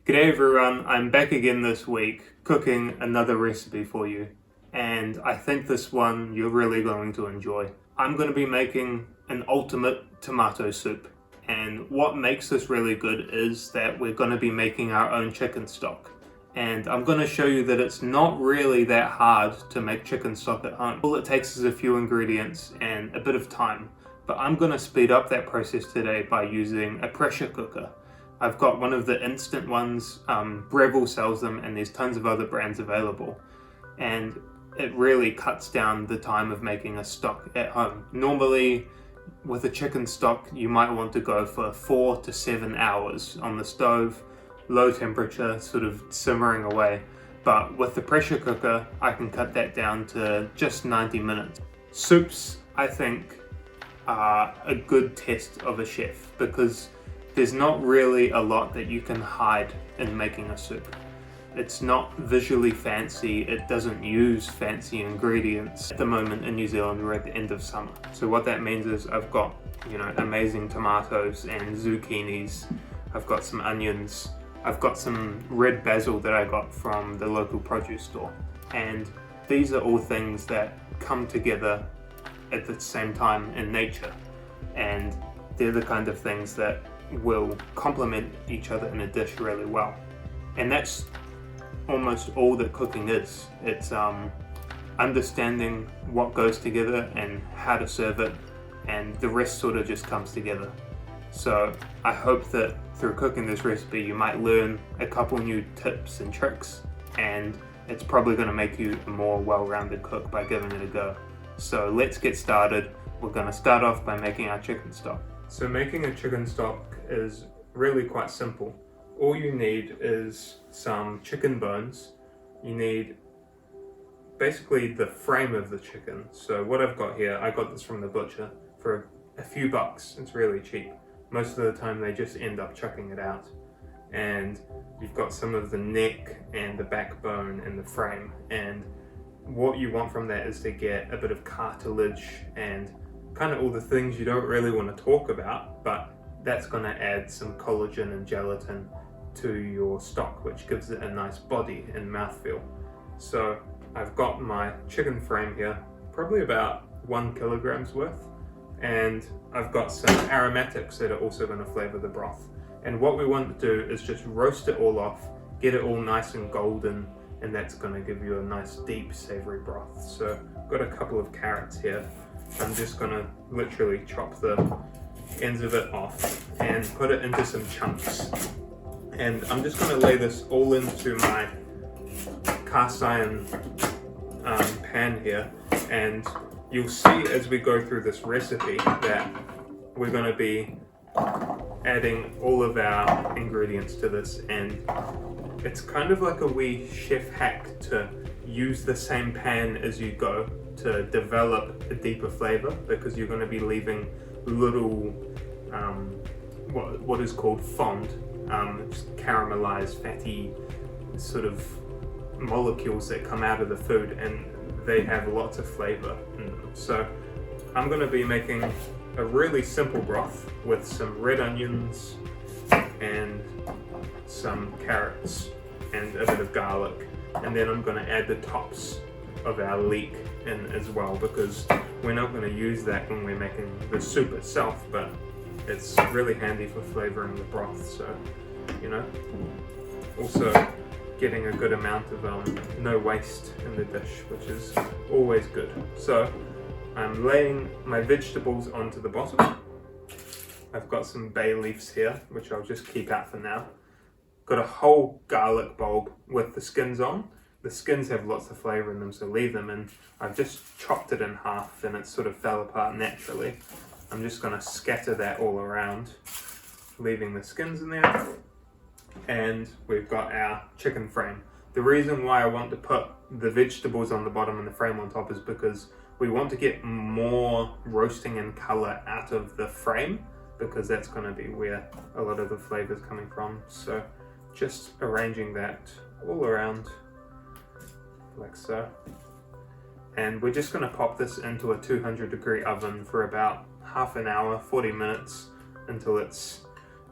G'day everyone, I'm back again this week cooking another recipe for you, and I think this one you're really going to enjoy. I'm going to be making an ultimate tomato soup, and what makes this really good is that we're going to be making our own chicken stock. And I'm going to show you that it's not really that hard to make chicken stock at home. All it takes is a few ingredients and a bit of time, but I'm going to speed up that process today by using a pressure cooker. I've got one of the instant ones, Breville sells them, and there's tons of other brands available. And it really cuts down the time of making a stock at home. Normally, with a chicken stock, you might want to go for 4 to 7 hours on the stove, low temperature, sort of simmering away. But with the pressure cooker, I can cut that down to just 90 minutes. Soups, I think, are a good test of a chef because there's not really a lot that you can hide in making a soup. It's not visually fancy, it doesn't use fancy ingredients. At the moment in New Zealand we're at the end of summer. So what that means is I've got, amazing tomatoes and zucchinis, I've got some onions, I've got some red basil that I got from the local produce store. And these are all things that come together at the same time in nature. And they're the kind of things that will complement each other in a dish really well. And that's almost all that cooking is. It's understanding what goes together and how to serve it, and the rest sort of just comes together. So I hope that through cooking this recipe you might learn a couple new tips and tricks, and it's probably going to make you a more well-rounded cook by giving it a go. So let's get started. We're going to start off by making our chicken stock. So making a chicken stock is really quite simple. All you need is some chicken bones. You need basically the frame of the chicken. So what I've got here, I got this from the butcher for a few bucks. It's really cheap. Most of the time they just end up chucking it out. And you've got some of the neck and the backbone and the frame. And what you want from that is to get a bit of cartilage and kind of all the things you don't really want to talk about, but that's going to add some collagen and gelatin to your stock, which gives it a nice body and mouthfeel. So I've got my chicken frame here, probably about 1 kilogram's worth, and I've got some aromatics that are also going to flavor the broth. And what we want to do is just roast it all off, get it all nice and golden, and that's going to give you a nice deep savory broth. So I've got a couple of carrots here. I'm just going to literally chop the ends of it off and put it into some chunks. And I'm just going to lay this all into my cast iron pan here. And you'll see as we go through this recipe that we're going to be adding all of our ingredients to this. And it's kind of like a wee chef hack to use the same pan as you go to develop a deeper flavor, because you're going to be leaving little what is called fond, just caramelized fatty sort of molecules that come out of the food, and they have lots of flavor in them. So I'm going to be making a really simple broth with some red onions and some carrots and a bit of garlic, and then I'm going to add the tops of our leek in as well, because we're not going to use that when we're making the soup itself, but it's really handy for flavoring the broth. So also getting a good amount of no waste in the dish, which is always good. So I'm laying my vegetables onto the bottom. I've got some bay leaves here, which I'll just keep out for now. Got a whole garlic bulb with the skins on. The skins have lots of flavour in them, so leave them in. I've just chopped it in half and it sort of fell apart naturally. I'm just going to scatter that all around, leaving the skins in there. And we've got our chicken frame. The reason why I want to put the vegetables on the bottom and the frame on top is because we want to get more roasting and colour out of the frame, because that's going to be where a lot of the flavour is coming from. So just arranging that all around like so, and we're just going to pop this into a 200-degree oven for about half an hour, 40 minutes, until it's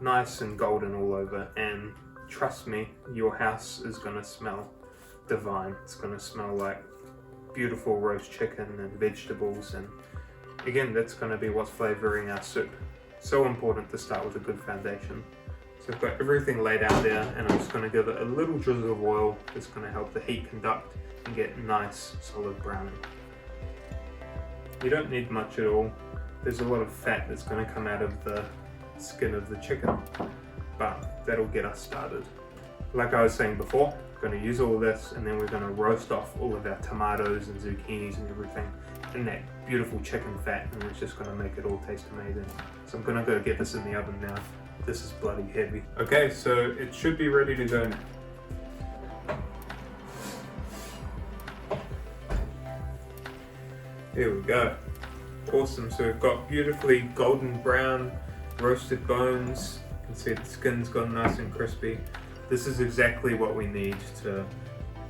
nice and golden all over. And trust me, your house is going to smell divine. It's going to smell like beautiful roast chicken and vegetables, and again, that's going to be what's flavoring our soup. So important to start with a good foundation. So I've got everything laid out there, and I'm just going to give it a little drizzle of oil that's going to help the heat conduct and get nice solid browning. You don't need much at all. There's a lot of fat that's going to come out of the skin of the chicken, but that'll get us started. Like I was saying before, we're going to use all of this, and then we're going to roast off all of our tomatoes and zucchinis and everything in that beautiful chicken fat, and it's just going to make it all taste amazing. So I'm going to go get this in the oven now. This is bloody heavy. Okay, so it should be ready to go now. Here we go. Awesome, so we've got beautifully golden brown roasted bones. You can see the skin's gone nice and crispy. This is exactly what we need to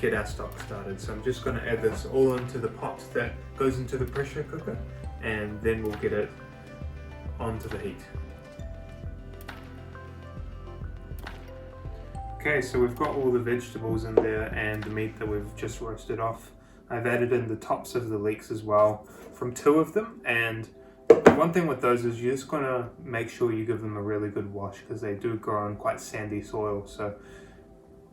get our stock started. So I'm just going to add this all into the pot that goes into the pressure cooker, and then we'll get it onto the heat. Okay, so we've got all the vegetables in there and the meat that we've just roasted off. I've added in the tops of the leeks as well from 2 of them, and one thing with those is you're just going to make sure you give them a really good wash, because they do grow in quite sandy soil. So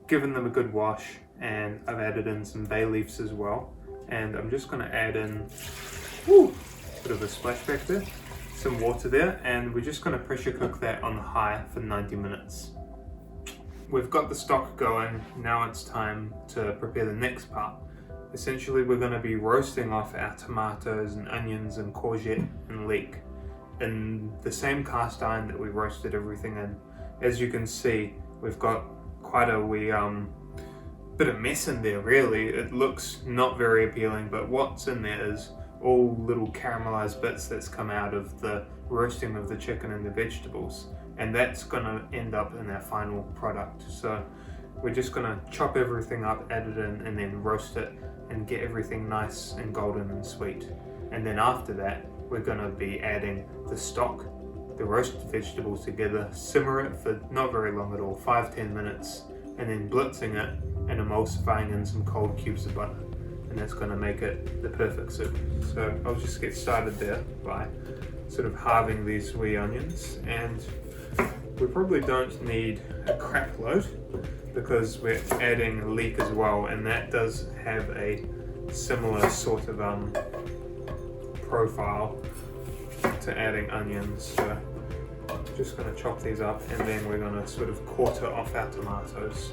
giving them a good wash, and I've added in some bay leaves as well, and I'm just going to add in bit of a splashback there, some water there, and we're just going to pressure cook that on high for 90 minutes. We've got the stock going, now it's time to prepare the next part. Essentially, we're going to be roasting off our tomatoes and onions and courgette and leek in the same cast iron that we roasted everything in. As you can see, we've got quite a wee bit of mess in there really. It looks not very appealing, but what's in there is all little caramelized bits that's come out of the roasting of the chicken and the vegetables, and that's going to end up in our final product. So we're just going to chop everything up, add it in, and then roast it and get everything nice and golden and sweet. And then after that, we're going to be adding the stock, the roasted vegetables together, simmer it for not very long at all, 5-10 minutes, and then blitzing it and emulsifying in some cold cubes of butter. And that's going to make it the perfect soup. So I'll just get started there by sort of halving these wee onions, and we probably don't need a crap load because we're adding leek as well, and that does have a similar sort of profile to adding onions. So I'm just going to chop these up, and then we're going to sort of quarter off our tomatoes.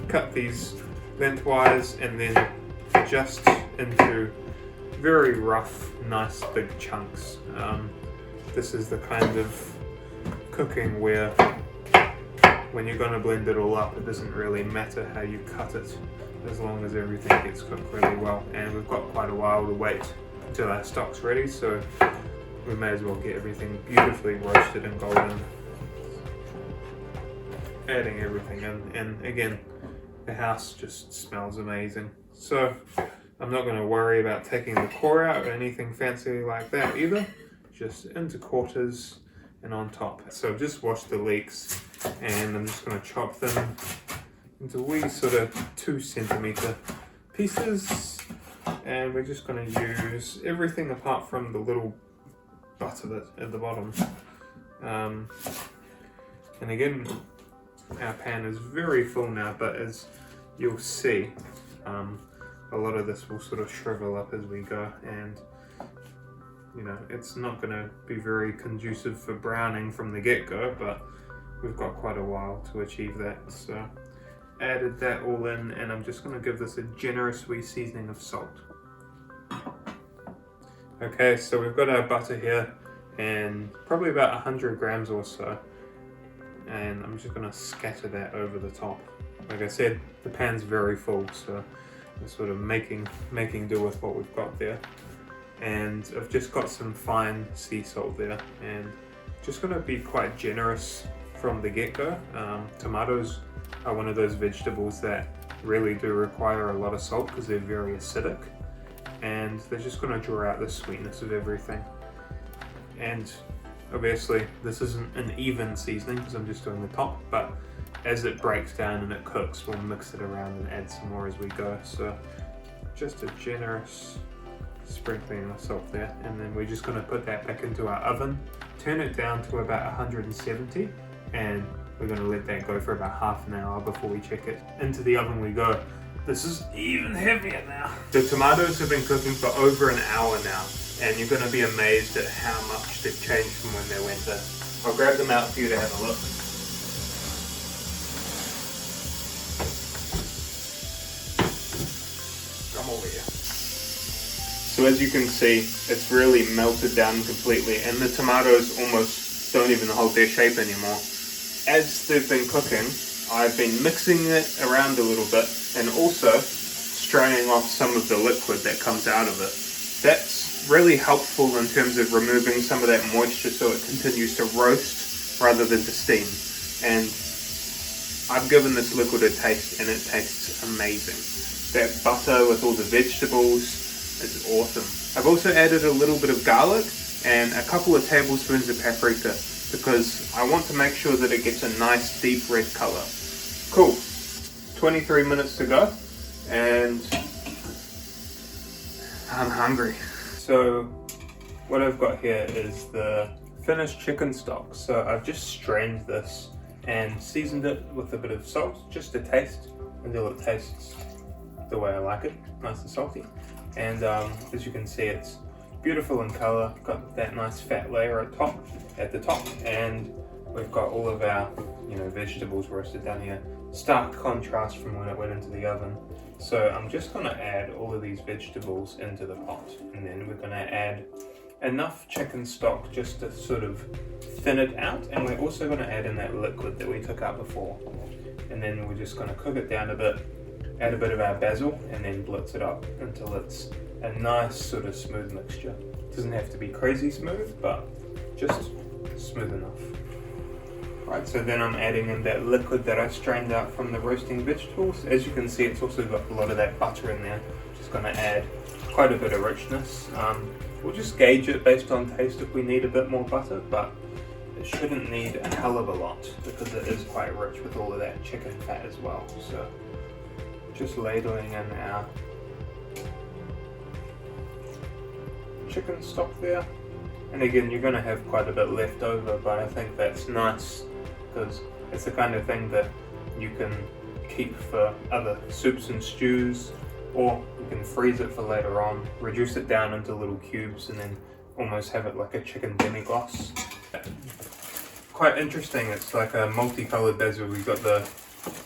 Cut these lengthwise and then just into very rough, nice big chunks. This is the kind of cooking where when you're going to blend it all up, it doesn't really matter how you cut it as long as everything gets cooked really well. And we've got quite a while to wait until our stock's ready, so we may as well get everything beautifully roasted and golden. Adding everything in, and again, the house just smells amazing. So I'm not going to worry about taking the core out or anything fancy like that either. Just into quarters and on top. So I've just washed the leeks, and I'm just going to chop them into wee sort of 2 centimeter pieces, and we're just going to use everything apart from the little butt of it at the bottom. And again, our pan is very full now, but as you'll see, a lot of this will sort of shrivel up as we go, and you know, it's not going to be very conducive for browning from the get-go, but we've got quite a while to achieve that. So added that all in, and I'm just going to give this a generous wee seasoning of salt. Okay, so we've got our butter here, and probably about 100 grams or so, and I'm just going to scatter that over the top. Like I said, the pan's very full, so we're sort of making do with what we've got there. And I've just got some fine sea salt there, and just going to be quite generous from the get-go. Tomatoes are one of those vegetables that really do require a lot of salt because they're very acidic, and they're just going to draw out the sweetness of everything. And obviously this isn't an even seasoning because I'm just doing the top, but as it breaks down and it cooks, we'll mix it around and add some more as we go. So just a generous sprinkling of salt there, and then we're just going to put that back into our oven, turn it down to about 170, and we're going to let that go for about half an hour before we check it. Into the oven we go. This is even heavier now. The tomatoes have been cooking for over an hour now, and you're going to be amazed at how much they've changed from when they went in. I'll grab them out for you to have a look. Come over here. So as you can see, it's really melted down completely, and the tomatoes almost don't even hold their shape anymore. As they've been cooking, I've been mixing it around a little bit and also straining off some of the liquid that comes out of it. That's really helpful in terms of removing some of that moisture so it continues to roast rather than to steam. And I've given this liquid a taste and it tastes amazing. That butter with all the vegetables is awesome. I've also added a little bit of garlic and a couple of tablespoons of paprika because I want to make sure that it gets a nice deep red color. Cool. 23 minutes to go and I'm hungry. So what I've got here is the finished chicken stock. So I've just strained this and seasoned it with a bit of salt just to taste until it tastes the way I like it, nice and salty. And as you can see, it's beautiful in color, got that nice fat layer at the top, and we've got all of our vegetables roasted down here. Stark contrast from when it went into the oven. So I'm just going to add all of these vegetables into the pot, and then we're going to add enough chicken stock just to sort of thin it out, and we're also going to add in that liquid that we took out before. And then we're just going to cook it down a bit, add a bit of our basil, and then blitz it up until it's a nice sort of smooth mixture. It doesn't have to be crazy smooth, but just smooth enough. Right, so then I'm adding in that liquid that I strained out from the roasting vegetables. As you can see, it's also got a lot of that butter in there. Just going to add quite a bit of richness. We'll just gauge it based on taste if we need a bit more butter, but it shouldn't need a hell of a lot because it is quite rich with all of that chicken fat as well. So just ladling in our chicken stock there. And again, you're going to have quite a bit left over, but I think that's nice because it's the kind of thing that you can keep for other soups and stews, or you can freeze it for later on, reduce it down into little cubes, and then almost have it like a chicken demi-glace. Quite interesting, it's like a multicolored basil. We've got the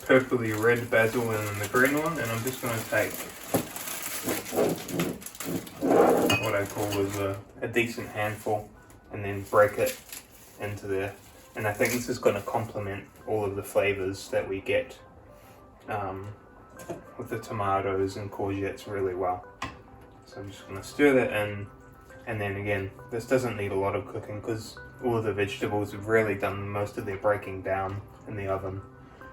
purpley red basil and then the green one, and I'm just going to take what I call is a decent handful and then break it into there. And I think this is going to complement all of the flavors that we get with the tomatoes and courgettes really well. So I'm just going to stir that in, and then again, this doesn't need a lot of cooking because all of the vegetables have really done most of their breaking down in the oven.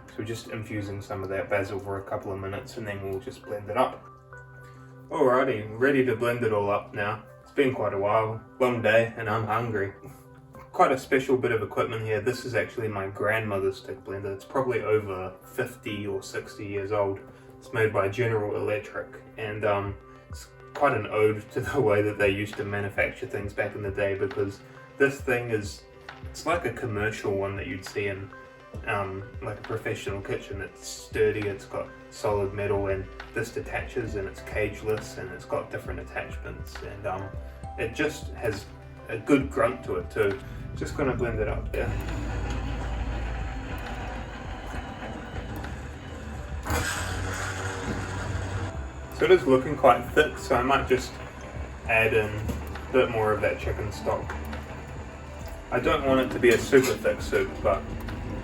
So we're just infusing some of that basil for a couple of minutes and then we'll just blend it up. Alrighty, ready to blend it all up now. It's been quite a while, long day, and I'm hungry. Quite a special bit of equipment here. This is actually my grandmother's stick blender. It's probably over 50 or 60 years old. It's made by General Electric, and it's quite an ode to the way that they used to manufacture things back in the day, because this thing it's like a commercial one that you'd see in like a professional kitchen. It's sturdy, it's got solid metal, and this detaches and it's cageless and it's got different attachments, and it just has a good grunt to it too. Just gonna blend it up there. So it is looking quite thick, so I might just add in a bit more of that chicken stock. I don't want it to be a super thick soup, but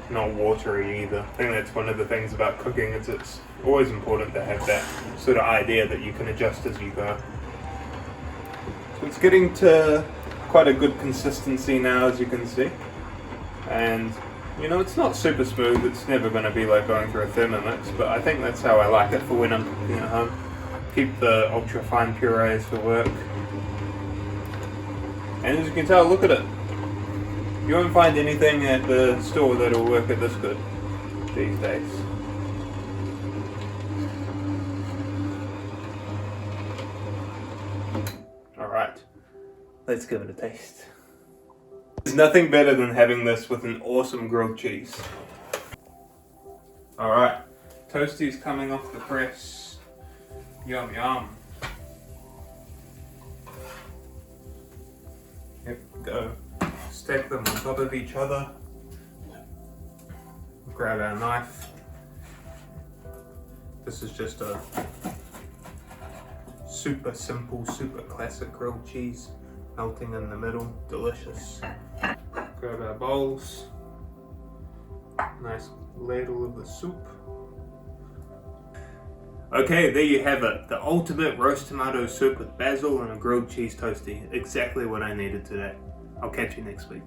not watery either. I think that's one of the things about cooking, is it's always important to have that sort of idea that you can adjust as you go. So it's getting to quite a good consistency now, as you can see. And it's not super smooth, it's never going to be like going through a Thermomix, but I think that's how I like it for when I'm cooking at home. Keep the ultra fine purees for work. And as you can tell, look at it. You won't find anything at the store that'll work at this good. these days. Alright, let's give it a taste. There's nothing better than having this with an awesome grilled cheese. Alright, toasties coming off the press. Yum yum. Here we go. Stack them on top of each other. Grab our knife. This is just a super simple, super classic grilled cheese. Melting in the middle, delicious. Grab our bowls. Nice ladle of the soup. Okay, there you have it. The ultimate roast tomato soup with basil and a grilled cheese toastie. Exactly what I needed today. I'll catch you next week.